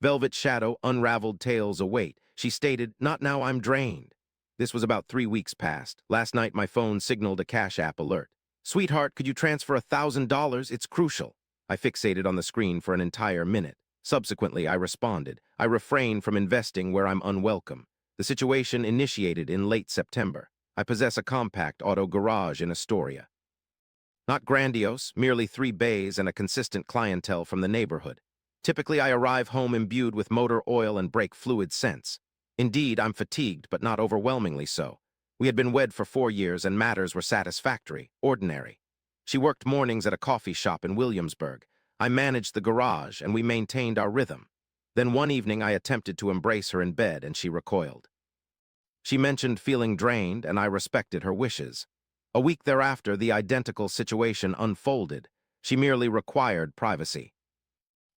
Velvet shadow, unraveled tales await. She stated, "Not now, I'm drained." This was about 3 weeks past. Last night my phone signaled a Cash App alert. "Sweetheart, could you transfer $1,000? It's crucial." I fixated on the screen for an entire minute. Subsequently, I responded. I refrained from investing where I'm unwelcome. The situation initiated in late September. I possess a compact auto garage in Astoria. Not grandiose, merely 3 bays and a consistent clientele from the neighborhood. Typically, I arrive home imbued with motor oil and brake fluid scents. Indeed, I'm fatigued, but not overwhelmingly so. We had been wed for 4 years and matters were satisfactory, ordinary. She worked mornings at a coffee shop in Williamsburg. I managed the garage and we maintained our rhythm. Then one evening I attempted to embrace her in bed and she recoiled. She mentioned feeling drained and I respected her wishes. A week thereafter, the identical situation unfolded. She merely required privacy.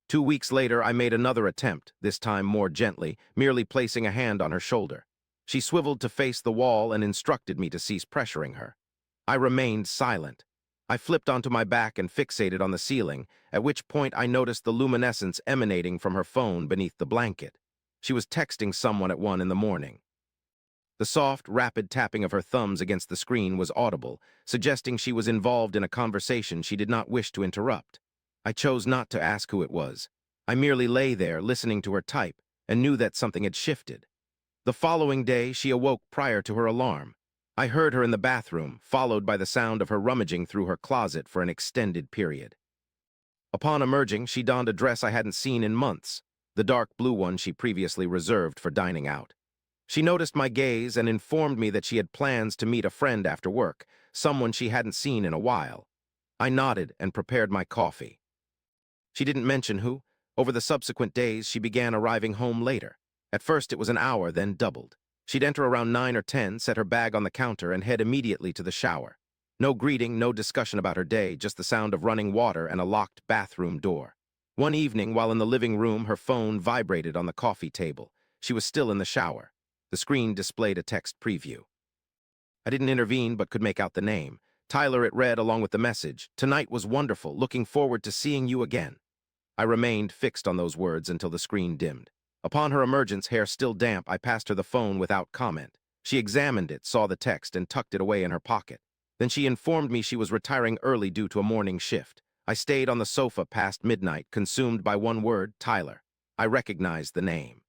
2 weeks later, I made another attempt, this time more gently, merely placing a hand on her shoulder. She swiveled to face the wall and instructed me to cease pressuring her. I remained silent. I flipped onto my back and fixated on the ceiling, at which point I noticed the luminescence emanating from her phone beneath the blanket. She was texting someone at 1 in the morning. The soft, rapid tapping of her thumbs against the screen was audible, suggesting she was involved in a conversation she did not wish to interrupt. I chose not to ask who it was. I merely lay there, listening to her type, and knew that something had shifted. The following day, she awoke prior to her alarm. I heard her in the bathroom, followed by the sound of her rummaging through her closet for an extended period. Upon emerging, she donned a dress I hadn't seen in months, the dark blue one she previously reserved for dining out. She noticed my gaze and informed me that she had plans to meet a friend after work, someone she hadn't seen in a while. I nodded and prepared my coffee. She didn't mention who. Over the subsequent days, she began arriving home later. At first, it was an hour, then doubled. She'd enter around 9 or 10, set her bag on the counter, and head immediately to the shower. No greeting, no discussion about her day, just the sound of running water and a locked bathroom door. One evening, while in the living room, her phone vibrated on the coffee table. She was still in the shower. The screen displayed a text preview. I didn't intervene, but could make out the name. Tyler, it read, along with the message. "Tonight was wonderful. Looking forward to seeing you again." I remained fixed on those words until the screen dimmed. Upon her emergence, hair still damp, I passed her the phone without comment. She examined it, saw the text, and tucked it away in her pocket. Then she informed me she was retiring early due to a morning shift. I stayed on the sofa past midnight, consumed by one word, Tyler. I recognized the name.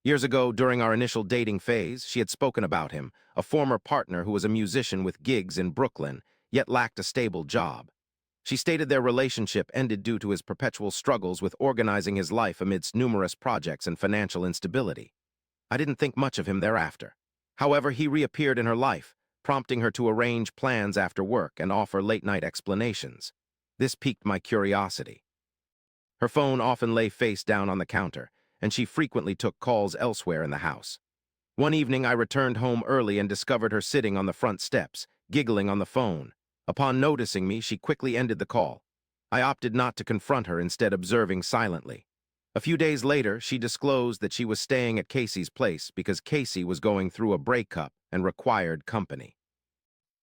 Years ago, during our initial dating phase, she had spoken about him, a former partner who was a musician with gigs in Brooklyn, yet lacked a stable job. She stated their relationship ended due to his perpetual struggles with organizing his life amidst numerous projects and financial instability. I didn't think much of him thereafter. However, he reappeared in her life, prompting her to arrange plans after work and offer late-night explanations. This piqued my curiosity. Her phone often lay face down on the counter, and she frequently took calls elsewhere in the house. One evening, I returned home early and discovered her sitting on the front steps, giggling on the phone. Upon noticing me, she quickly ended the call. I opted not to confront her, instead observing silently. A few days later, she disclosed that she was staying at Casey's place because Casey was going through a breakup and required company.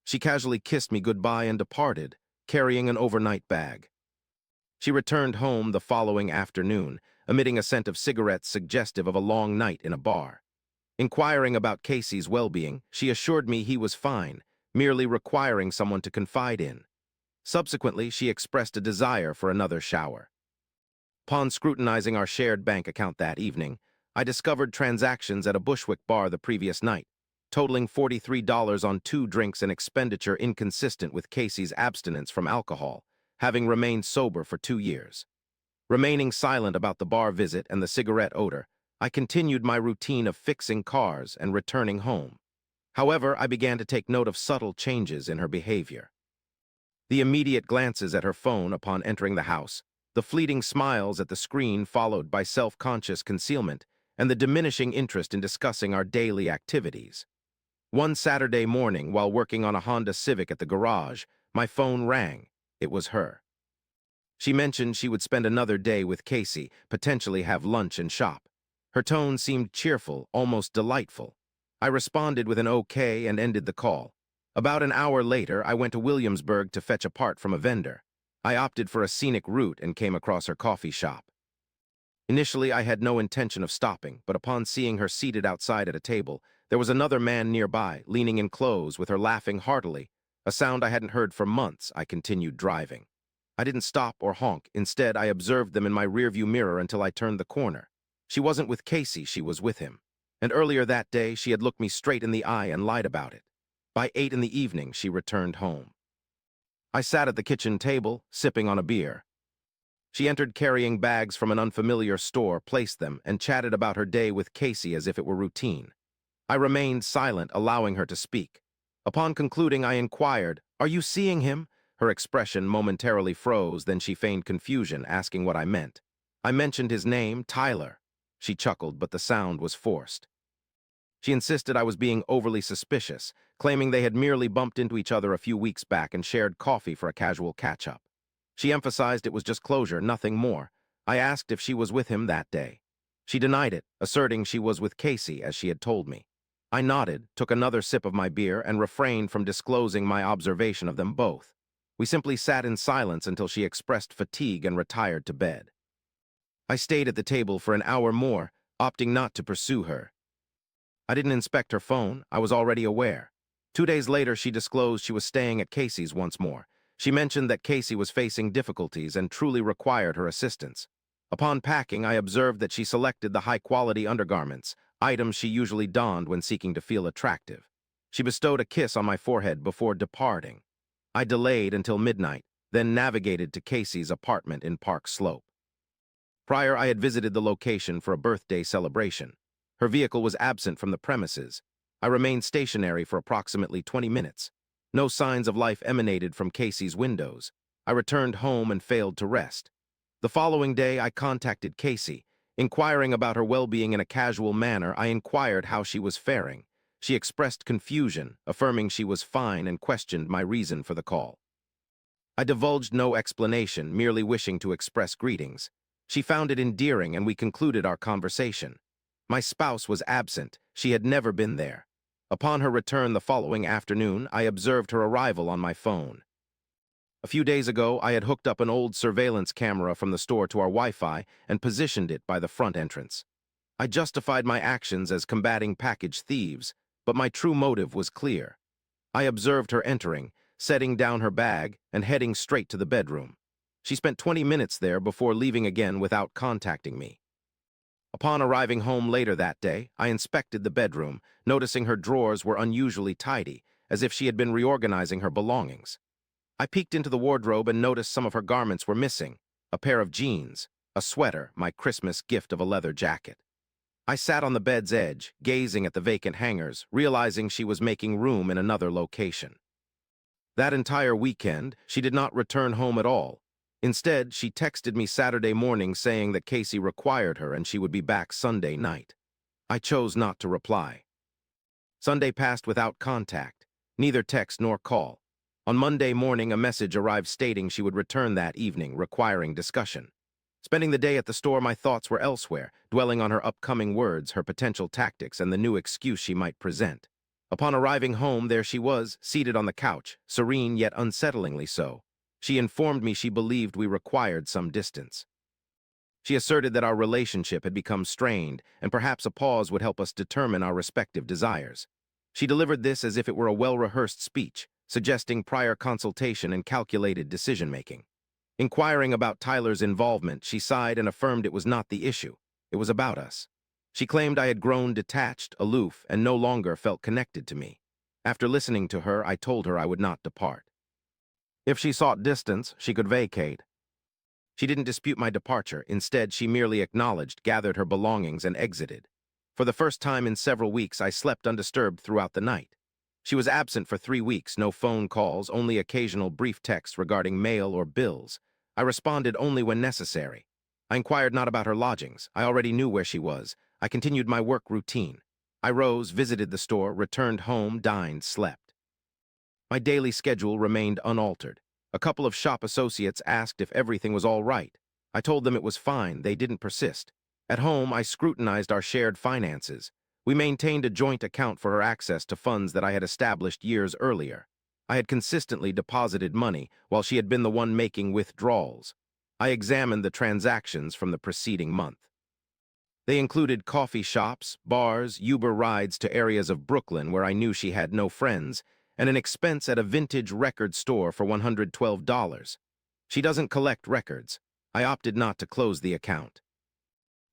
She casually kissed me goodbye and departed, carrying an overnight bag. She returned home the following afternoon, emitting a scent of cigarettes suggestive of a long night in a bar. Inquiring about Casey's well-being, she assured me he was fine, merely requiring someone to confide in. Subsequently, she expressed a desire for another shower. Upon scrutinizing our shared bank account that evening, I discovered transactions at a Bushwick bar the previous night, totaling $43 on 2 drinks, an expenditure inconsistent with Casey's abstinence from alcohol, having remained sober for 2 years. Remaining silent about the bar visit and the cigarette odor, I continued my routine of fixing cars and returning home. However, I began to take note of subtle changes in her behavior. The immediate glances at her phone upon entering the house, the fleeting smiles at the screen followed by self-conscious concealment, and the diminishing interest in discussing our daily activities. One Saturday morning, while working on a Honda Civic at the garage, my phone rang. It was her. She mentioned she would spend another day with Casey, potentially have lunch and shop. Her tone seemed cheerful, almost delightful. I responded with an okay and ended the call. About an hour later, I went to Williamsburg to fetch a part from a vendor. I opted for a scenic route and came across her coffee shop. Initially, I had no intention of stopping, but upon seeing her seated outside at a table, there was another man nearby, leaning in close, with her laughing heartily. A sound I hadn't heard for months. I continued driving. I didn't stop or honk. Instead, I observed them in my rearview mirror until I turned the corner. She wasn't with Casey, she was with him. And earlier that day, she had looked me straight in the eye and lied about it. By 8 in the evening, she returned home. I sat at the kitchen table, sipping on a beer. She entered carrying bags from an unfamiliar store, placed them, and chatted about her day with Casey as if it were routine. I remained silent, allowing her to speak. Upon concluding, I inquired, "Are you seeing him?" Her expression momentarily froze, then she feigned confusion, asking what I meant. I mentioned his name, Tyler. She chuckled, but the sound was forced. She insisted I was being overly suspicious, claiming they had merely bumped into each other a few weeks back and shared coffee for a casual catch-up. She emphasized it was just closure, nothing more. I asked if she was with him that day. She denied it, asserting she was with Casey, as she had told me. I nodded, took another sip of my beer, and refrained from disclosing my observation of them both. We simply sat in silence until she expressed fatigue and retired to bed. I stayed at the table for an hour more, opting not to pursue her. I didn't inspect her phone. I was already aware. 2 days later, she disclosed she was staying at Casey's once more. She mentioned that Casey was facing difficulties and truly required her assistance. Upon packing, I observed that she selected the high-quality undergarments, items she usually donned when seeking to feel attractive. She bestowed a kiss on my forehead before departing. I delayed until midnight, then navigated to Casey's apartment in Park Slope. Prior, I had visited the location for a birthday celebration. Her vehicle was absent from the premises. I remained stationary for approximately 20 minutes. No signs of life emanated from Casey's windows. I returned home and failed to rest. The following day, I contacted Casey. Inquiring about her well-being in a casual manner, I inquired how she was faring. She expressed confusion, affirming she was fine, and questioned my reason for the call. I divulged no explanation, merely wishing to express greetings. She found it endearing, and we concluded our conversation. My spouse was absent. She had never been there. Upon her return the following afternoon, I observed her arrival on my phone. A few days ago, I had hooked up an old surveillance camera from the store to our Wi-Fi and positioned it by the front entrance. I justified my actions as combating package thieves, but my true motive was clear. I observed her entering, setting down her bag, and heading straight to the bedroom. She spent 20 minutes there before leaving again without contacting me. Upon arriving home later that day, I inspected the bedroom, noticing her drawers were unusually tidy, as if she had been reorganizing her belongings. I peeked into the wardrobe and noticed some of her garments were missing: a pair of jeans, a sweater, my Christmas gift of a leather jacket. I sat on the bed's edge, gazing at the vacant hangers, realizing she was making room in another location. That entire weekend, she did not return home at all. Instead, she texted me Saturday morning saying that Casey required her and she would be back Sunday night. I chose not to reply. Sunday passed without contact, neither text nor call. On Monday morning, a message arrived stating she would return that evening, requiring discussion. Spending the day at the store, my thoughts were elsewhere, dwelling on her upcoming words, her potential tactics, and the new excuse she might present. Upon arriving home, there she was, seated on the couch, serene yet unsettlingly so. She informed me she believed we required some distance. She asserted that our relationship had become strained, and perhaps a pause would help us determine our respective desires. She delivered this as if it were a well-rehearsed speech, suggesting prior consultation and calculated decision-making. Inquiring about Tyler's involvement, she sighed and affirmed it was not the issue. It was about us. She claimed I had grown detached, aloof, and no longer felt connected to me. After listening to her, I told her I would not depart. If she sought distance, she could vacate. She didn't dispute my departure. Instead, she merely acknowledged, gathered her belongings, and exited. For the first time in several weeks, I slept undisturbed throughout the night. She was absent for 3 weeks, no phone calls, only occasional brief texts regarding mail or bills. I responded only when necessary. I inquired not about her lodgings. I already knew where she was. I continued my work routine. I rose, visited the store, returned home, dined, slept. My daily schedule remained unaltered. A couple of shop associates asked if everything was all right. I told them it was fine. They didn't persist. At home, I scrutinized our shared finances. We maintained a joint account for her access to funds that I had established years earlier. I had consistently deposited money, while she had been the one making withdrawals. I examined the transactions from the preceding month. They included coffee shops, bars, Uber rides to areas of Brooklyn where I knew she had no friends, and an expense at a vintage record store for $112. She doesn't collect records. I opted not to close the account.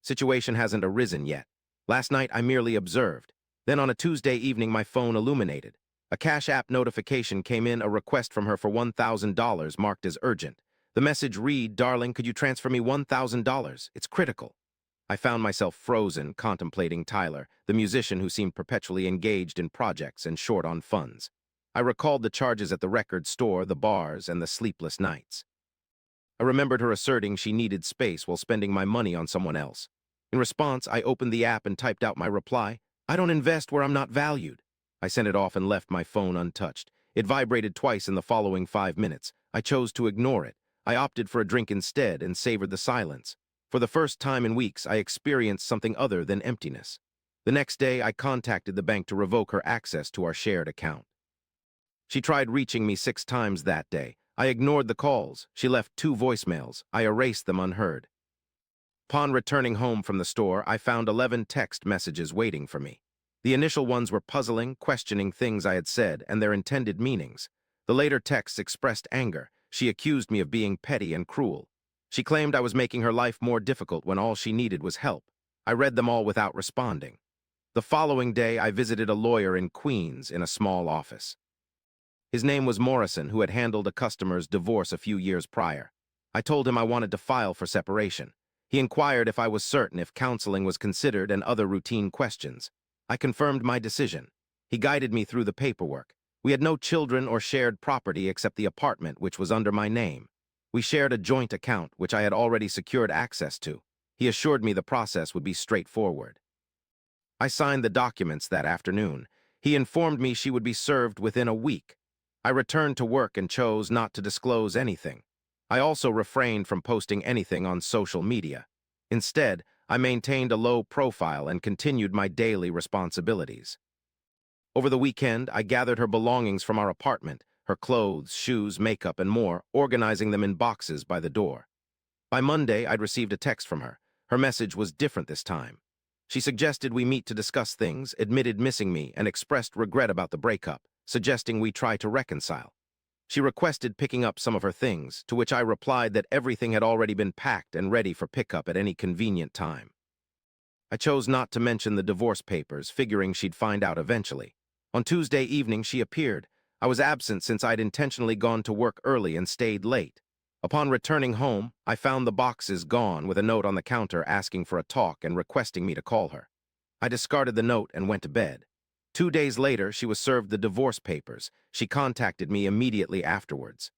Situation hasn't arisen yet. Last night, I merely observed. Then on a Tuesday evening, my phone illuminated. A Cash App notification came in, a request from her for $1,000 marked as urgent. The message read, "Darling, could you transfer me $1,000? It's critical." I found myself frozen, contemplating Tyler, the musician who seemed perpetually engaged in projects and short on funds. I recalled the charges at the record store, the bars, and the sleepless nights. I remembered her asserting she needed space while spending my money on someone else. In response, I opened the app and typed out my reply, "I don't invest where I'm not valued." I sent it off and left my phone untouched. It vibrated twice in the following 5 minutes. I chose to ignore it. I opted for a drink instead and savored the silence. For the first time in weeks, I experienced something other than emptiness. The next day, I contacted the bank to revoke her access to our shared account. She tried reaching me 6 times that day. I ignored the calls. She left 2 voicemails. I erased them unheard. Upon returning home from the store, I found 11 text messages waiting for me. The initial ones were puzzling, questioning things I had said and their intended meanings. The later texts expressed anger. She accused me of being petty and cruel. She claimed I was making her life more difficult when all she needed was help. I read them all without responding. The following day, I visited a lawyer in Queens in a small office. His name was Morrison, who had handled a customer's divorce a few years prior. I told him I wanted to file for separation. He inquired if I was certain if counseling was considered and other routine questions. I confirmed my decision. He guided me through the paperwork. We had no children or shared property except the apartment, which was under my name. We shared a joint account, which I had already secured access to. He assured me the process would be straightforward. I signed the documents that afternoon. He informed me she would be served within a week. I returned to work and chose not to disclose anything. I also refrained from posting anything on social media. Instead, I maintained a low profile and continued my daily responsibilities. Over the weekend, I gathered her belongings from our apartment, her clothes, shoes, makeup, and more, organizing them in boxes by the door. By Monday, I'd received a text from her. Her message was different this time. She suggested we meet to discuss things, admitted missing me, and expressed regret about the breakup, suggesting we try to reconcile. She requested picking up some of her things, to which I replied that everything had already been packed and ready for pickup at any convenient time. I chose not to mention the divorce papers, figuring she'd find out eventually. On Tuesday evening, she appeared. I was absent since I'd intentionally gone to work early and stayed late. Upon returning home, I found the boxes gone with a note on the counter asking for a talk and requesting me to call her. I discarded the note and went to bed. 2 days later, she was served the divorce papers. She contacted me immediately afterwards.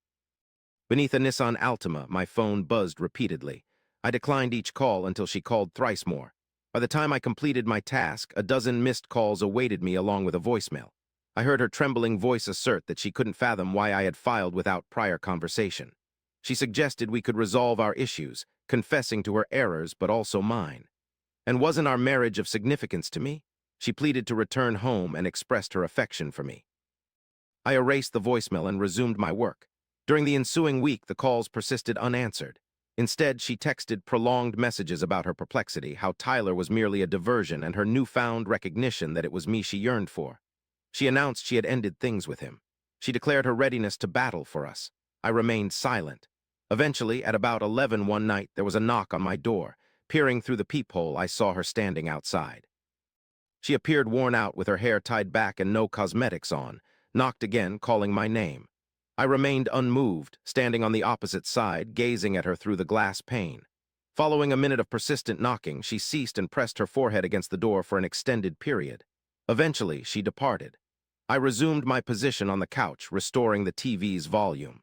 Beneath a Nissan Altima, my phone buzzed repeatedly. I declined each call until she called thrice more. By the time I completed my task, a dozen missed calls awaited me along with a voicemail. I heard her trembling voice assert that she couldn't fathom why I had filed without prior conversation. She suggested we could resolve our issues, confessing to her errors but also mine. And wasn't our marriage of significance to me? She pleaded to return home and expressed her affection for me. I erased the voicemail and resumed my work. During the ensuing week, the calls persisted unanswered. Instead, she texted prolonged messages about her perplexity, how Tyler was merely a diversion, and her newfound recognition that it was me she yearned for. She announced she had ended things with him. She declared her readiness to battle for us. I remained silent. Eventually, at about 11 one night, there was a knock on my door. Peering through the peephole, I saw her standing outside. She appeared worn out with her hair tied back and no cosmetics on, knocked again, calling my name. I remained unmoved, standing on the opposite side, gazing at her through the glass pane. Following a minute of persistent knocking, she ceased and pressed her forehead against the door for an extended period. Eventually, she departed. I resumed my position on the couch, restoring the TV's volume.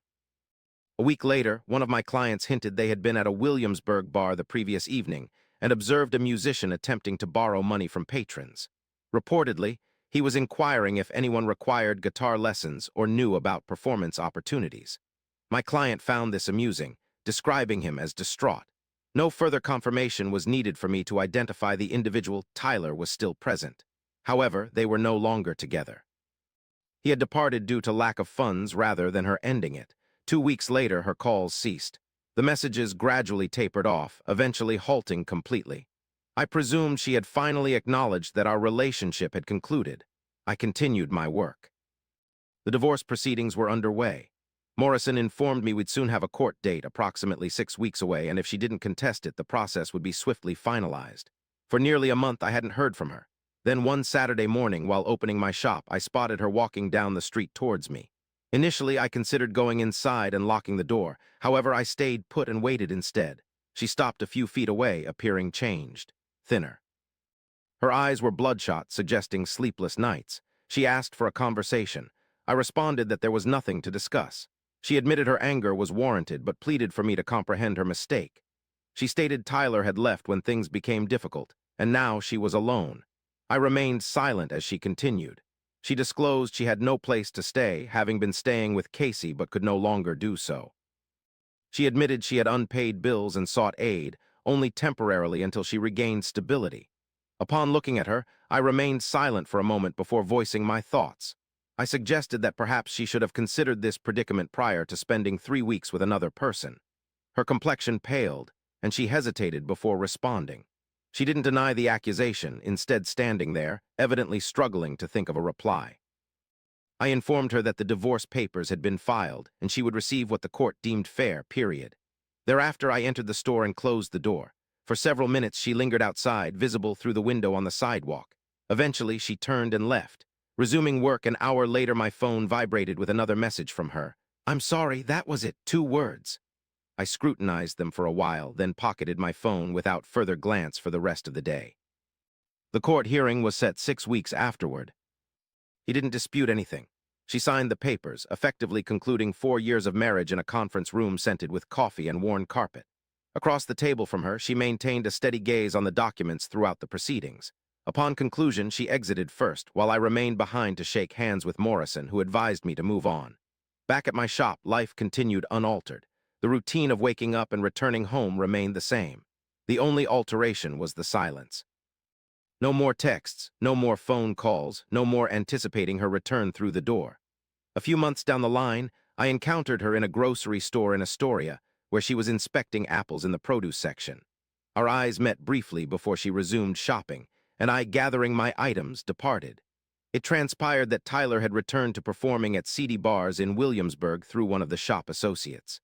A week later, one of my clients hinted they had been at a Williamsburg bar the previous evening and observed a musician attempting to borrow money from patrons. Reportedly, he was inquiring if anyone required guitar lessons or knew about performance opportunities. My client found this amusing, describing him as distraught. No further confirmation was needed for me to identify the individual. Tyler was still present. However, they were no longer together. He had departed due to lack of funds rather than her ending it. 2 weeks later, her calls ceased. The messages gradually tapered off, eventually halting completely. I presumed she had finally acknowledged that our relationship had concluded. I continued my work. The divorce proceedings were underway. Morrison informed me we'd soon have a court date approximately 6 weeks away, and if she didn't contest it, the process would be swiftly finalized. For nearly a month, I hadn't heard from her. Then one Saturday morning, while opening my shop, I spotted her walking down the street towards me. Initially, I considered going inside and locking the door. However, I stayed put and waited instead. She stopped a few feet away, appearing changed, thinner. Her eyes were bloodshot, suggesting sleepless nights. She asked for a conversation. I responded that there was nothing to discuss. She admitted her anger was warranted, but pleaded for me to comprehend her mistake. She stated Tyler had left when things became difficult, and now she was alone. I remained silent as she continued. She disclosed she had no place to stay, having been staying with Casey but could no longer do so. She admitted she had unpaid bills and sought aid, only temporarily until she regained stability. Upon looking at her, I remained silent for a moment before voicing my thoughts. I suggested that perhaps she should have considered this predicament prior to spending 3 weeks with another person. Her complexion paled, and she hesitated before responding. She didn't deny the accusation, instead standing there, evidently struggling to think of a reply. I informed her that the divorce papers had been filed, and she would receive what the court deemed fair, period. Thereafter, I entered the store and closed the door. For several minutes, she lingered outside, visible through the window on the sidewalk. Eventually, she turned and left. Resuming work an hour later, my phone vibrated with another message from her. "I'm sorry, that was it, 2 words. I scrutinized them for a while, then pocketed my phone without further glance for the rest of the day. The court hearing was set 6 weeks afterward. He didn't dispute anything. She signed the papers, effectively concluding 4 years of marriage in a conference room scented with coffee and worn carpet. Across the table from her, she maintained a steady gaze on the documents throughout the proceedings. Upon conclusion, she exited first, while I remained behind to shake hands with Morrison, who advised me to move on. Back at my shop, life continued unaltered. The routine of waking up and returning home remained the same. The only alteration was the silence. No more texts, no more phone calls, no more anticipating her return through the door. A few months down the line, I encountered her in a grocery store in Astoria, where she was inspecting apples in the produce section. Our eyes met briefly before she resumed shopping, and I, gathering my items, departed. It transpired that Tyler had returned to performing at seedy bars in Williamsburg through one of the shop associates.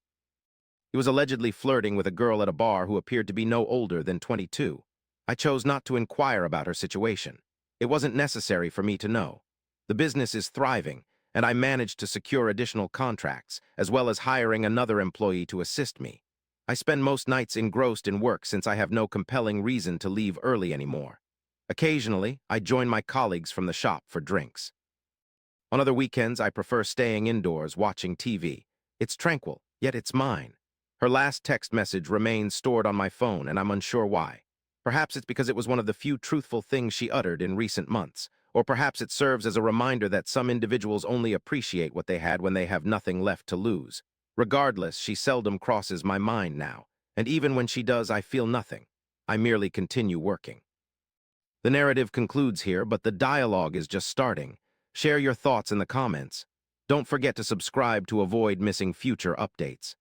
He was allegedly flirting with a girl at a bar who appeared to be no older than 22. I chose not to inquire about her situation. It wasn't necessary for me to know. The business is thriving, and I managed to secure additional contracts, as well as hiring another employee to assist me. I spend most nights engrossed in work since I have no compelling reason to leave early anymore. Occasionally, I join my colleagues from the shop for drinks. On other weekends, I prefer staying indoors watching TV. It's tranquil, yet it's mine. Her last text message remains stored on my phone, and I'm unsure why. Perhaps it's because it was one of the few truthful things she uttered in recent months, or perhaps it serves as a reminder that some individuals only appreciate what they had when they have nothing left to lose. Regardless, she seldom crosses my mind now, and even when she does, I feel nothing. I merely continue working. The narrative concludes here, but the dialogue is just starting. Share your thoughts in the comments. Don't forget to subscribe to avoid missing future updates.